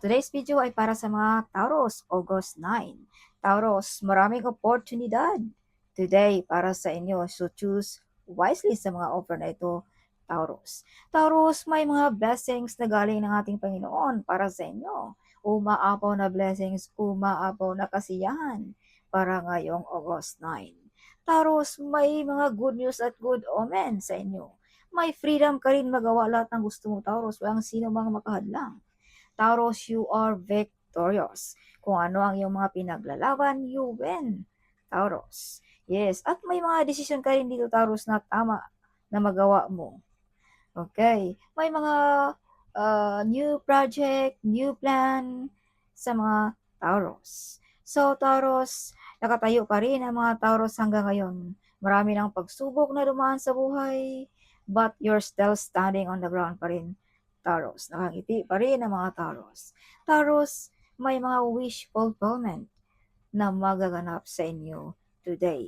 Today's video ay para sa mga Taurus, August 9. Taurus, maraming oportunidad today para sa inyo. So choose wisely sa mga offer na ito, Taurus. Taurus, may mga blessings na galing ng ating Panginoon para sa inyo. Umaapaw na blessings, umaapaw na kasiyahan para ngayong August 9. Taurus, may mga good news at good omen sa inyo. May freedom ka rin magawa lahat ng gusto mo, Taurus. Walang sino mang makahadlang. Taurus, you are victorious. Kung ano ang iyong mga pinaglalaban, you win. Taurus. Yes, at may mga desisyon ka rin dito, Taurus, na tama na magawa mo. Okay. May mga new project, new plan sa mga Taurus. So, Taurus, nakatayo pa rin ang mga Taurus hanggang ngayon. Marami ng pagsubok na dumaan sa buhay, but you're still standing on the ground pa rin, Taurus. Nakangiti pa rin ang mga Taurus. Taurus, may mga wish fulfillment na magaganap sa inyo today.